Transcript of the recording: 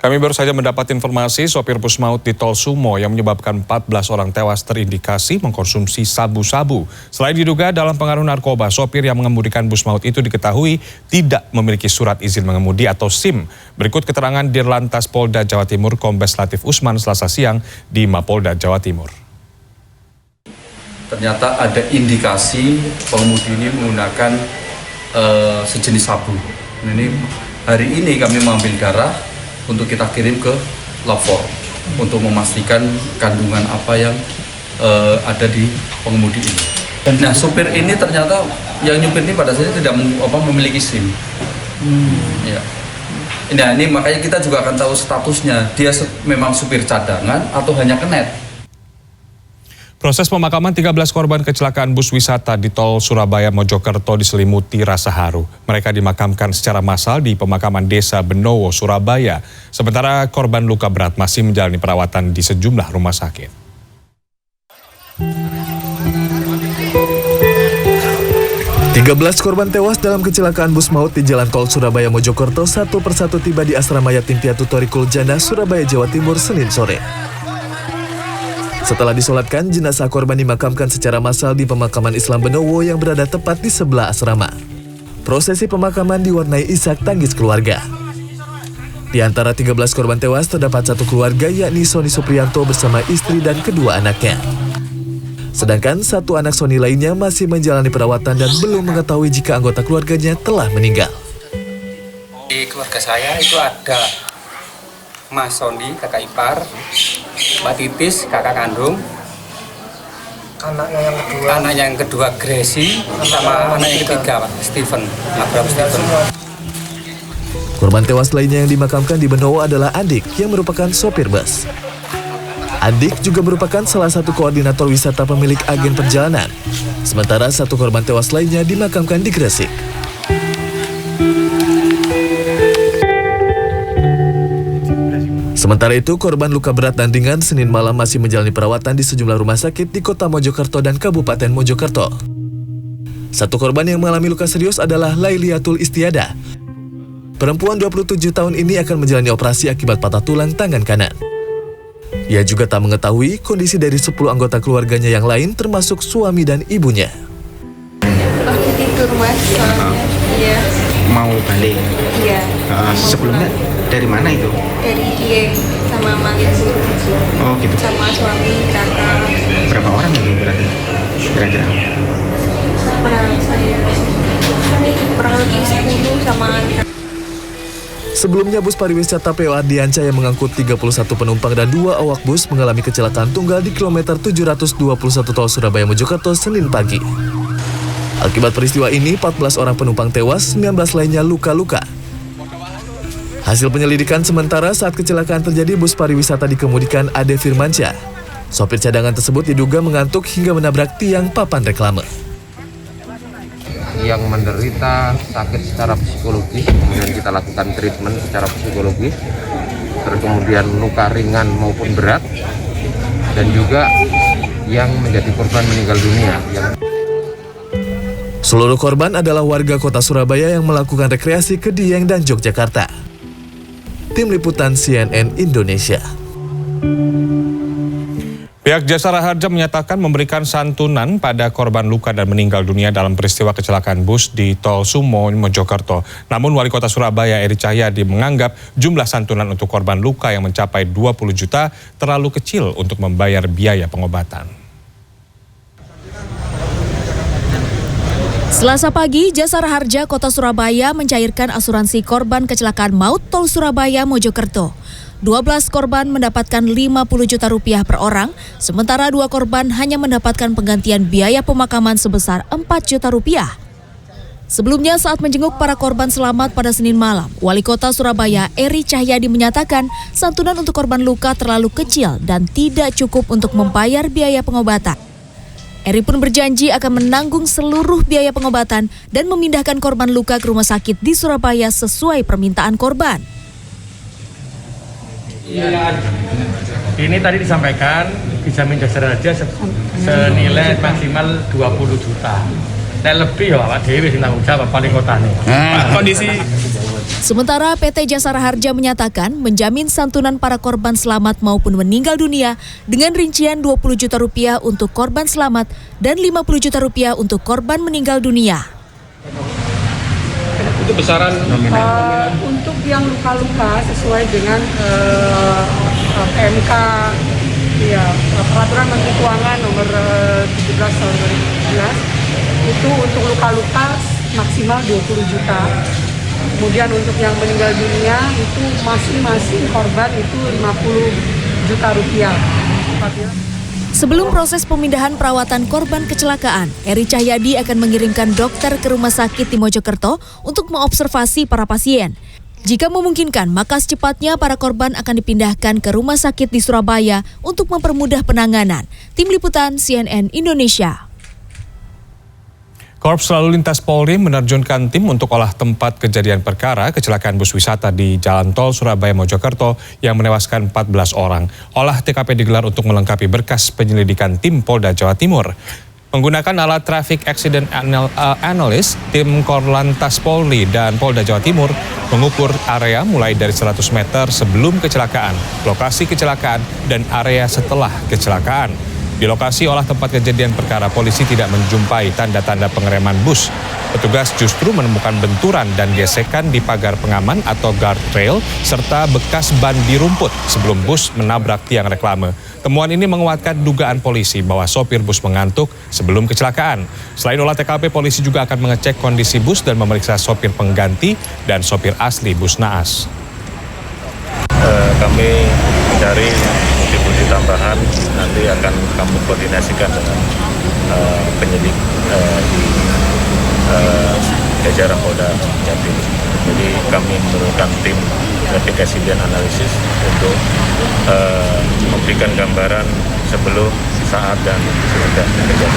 Kami baru saja mendapat informasi sopir bus maut di Tol Sumo yang menyebabkan 14 orang tewas terindikasi mengkonsumsi sabu-sabu. Selain diduga dalam pengaruh narkoba, sopir yang mengemudikan bus maut itu diketahui tidak memiliki surat izin mengemudi atau SIM. Berikut keterangan Dirlantas Polda Jawa Timur Kombes Latif Usman Selasa siang di Mapolda Jawa Timur. Ternyata ada indikasi pengemudi ini menggunakan sejenis sabu. Ini hari ini kami mengambil darah untuk kita kirim ke lapor untuk memastikan kandungan apa yang ada di pengemudi ini. Nah, supir ini ternyata yang nyupir ini pada saat tidak memiliki SIM. Ya. Nah, ini makanya kita juga akan tahu statusnya, dia memang supir cadangan atau hanya kenet. Proses pemakaman 13 korban kecelakaan bus wisata di Tol Surabaya-Mojokerto diselimuti rasa haru. Mereka dimakamkan secara massal di pemakaman Desa Benowo, Surabaya. Sementara korban luka berat masih menjalani perawatan di sejumlah rumah sakit. Tiga belas korban tewas dalam kecelakaan bus maut di Jalan Tol Surabaya-Mojokerto satu persatu tiba di Asrama Yatim Piatu Thorikul Jana, Surabaya, Jawa Timur, Senin sore. Setelah disolatkan, jenazah korban dimakamkan secara massal di pemakaman Islam Benowo yang berada tepat di sebelah asrama. Prosesi pemakaman diwarnai isak tangis keluarga. Di antara 13 korban tewas terdapat satu keluarga yakni Sony Supriyanto bersama istri dan kedua anaknya. Sedangkan satu anak Sony lainnya masih menjalani perawatan dan belum mengetahui jika anggota keluarganya telah meninggal. Di keluarga saya itu ada Mas Sony, kakak ipar, Mbak Titis, kakak kandung, anak yang kedua Gracie, sama anak yang ketiga Pak Steven, Abraham Steven. Korban tewas lainnya yang dimakamkan di Benowo adalah Adik yang merupakan sopir bus. Adik juga merupakan salah satu koordinator wisata pemilik agen perjalanan. Sementara satu korban tewas lainnya dimakamkan di Gresik. Sementara itu, korban luka berat dan ringan Senin malam masih menjalani perawatan di sejumlah rumah sakit di Kota Mojokerto dan Kabupaten Mojokerto. Satu korban yang mengalami luka serius adalah Lailiatul Istiada. Perempuan 27 tahun ini akan menjalani operasi akibat patah tulang tangan kanan. Ia juga tak mengetahui kondisi dari 10 anggota keluarganya yang lain termasuk suami dan ibunya. Lagi tidur mas, iya. Mau balik? Iya. Sebelumnya dari mana itu? Dari Dieng sama Malibu. Oh gitu. Sama suami, kakak. Berapa orang itu berarti? Kira-kira? Kurang lebih 10 sama anak. Sebelumnya bus pariwisata PO Ardianca yang mengangkut 31 penumpang dan 2 awak bus mengalami kecelakaan tunggal di kilometer 721 Tol Surabaya-Mojokerto Senin pagi. Akibat peristiwa ini, 14 orang penumpang tewas, 19 lainnya luka-luka. Hasil penyelidikan sementara saat kecelakaan terjadi bus pariwisata dikemudikan Ade Firmansyah. Sopir cadangan tersebut diduga mengantuk hingga menabrak tiang papan reklame. Yang menderita sakit secara psikologis, kemudian kita lakukan treatment secara psikologis, terus kemudian luka ringan maupun berat, dan juga yang menjadi korban meninggal dunia. Seluruh korban adalah warga kota Surabaya yang melakukan rekreasi ke Dieng dan Yogyakarta. Tim Liputan CNN Indonesia. Pihak Jasara Harja menyatakan memberikan santunan pada korban luka dan meninggal dunia dalam peristiwa kecelakaan bus di Tol Sumo, Mojokerto. Namun Wali Kota Surabaya Eri Cahyadi menganggap jumlah santunan untuk korban luka yang mencapai 20 juta terlalu kecil untuk membayar biaya pengobatan. Selasa pagi, Jasara Harja Kota Surabaya mencairkan asuransi korban kecelakaan maut Tol Surabaya-Mojokerto. 12 korban mendapatkan 50 juta rupiah per orang, sementara 2 korban hanya mendapatkan penggantian biaya pemakaman sebesar 4 juta rupiah. Sebelumnya saat menjenguk para korban selamat pada Senin malam, Wali Kota Surabaya Eri Cahyadi menyatakan santunan untuk korban luka terlalu kecil dan tidak cukup untuk membayar biaya pengobatan. Eri pun berjanji akan menanggung seluruh biaya pengobatan dan memindahkan korban luka ke rumah sakit di Surabaya sesuai permintaan korban. Ini tadi disampaikan dijamin Jasara Harja senilai maksimal 20 juta. Nek lebih ya Pak Dewi sing tanggung jawab paling kotane. Kondisi Sementara PT Jasara Harja menyatakan menjamin santunan para korban selamat maupun meninggal dunia dengan rincian 20 juta rupiah untuk korban selamat dan 50 juta rupiah untuk korban meninggal dunia. Itu besaran untuk yang luka-luka sesuai dengan PMK ya, Peraturan Menteri Keuangan nomor 17 tahun 2017 itu untuk luka-luka maksimal 20 juta. Kemudian untuk yang meninggal dunia itu masing-masing korban itu 50 juta rupiah. Sebelum proses pemindahan perawatan korban kecelakaan, Eri Cahyadi akan mengirimkan dokter ke rumah sakit di Mojokerto untuk mengobservasi para pasien. Jika memungkinkan, maka secepatnya para korban akan dipindahkan ke rumah sakit di Surabaya untuk mempermudah penanganan. Tim Liputan CNN Indonesia. Korps Lalu Lintas Polri menerjunkan tim untuk olah tempat kejadian perkara kecelakaan bus wisata di Jalan Tol Surabaya Mojokerto yang menewaskan 14 orang. Olah TKP digelar untuk melengkapi berkas penyelidikan tim Polda Jawa Timur. Menggunakan alat Traffic Accident Analyst, tim Korlantas Polri dan Polda Jawa Timur mengukur area mulai dari 100 meter sebelum kecelakaan, lokasi kecelakaan, dan area setelah kecelakaan. Di lokasi olah tempat kejadian perkara, polisi tidak menjumpai tanda-tanda pengereman bus. Petugas justru menemukan benturan dan gesekan di pagar pengaman atau guardrail serta bekas ban di rumput sebelum bus menabrak tiang reklame. Temuan ini menguatkan dugaan polisi bahwa sopir bus mengantuk sebelum kecelakaan. Selain olah TKP, polisi juga akan mengecek kondisi bus dan memeriksa sopir pengganti dan sopir asli bus naas. Kami mencari bukti-bukti tambahan, nanti akan kami koordinasikan dengan penyidik di jajaran Polda Jatim. Jadi kami menurunkan tim Traffic Accident Analysis untuk memberikan gambaran sebelum, saat, dan sesudah kejadian.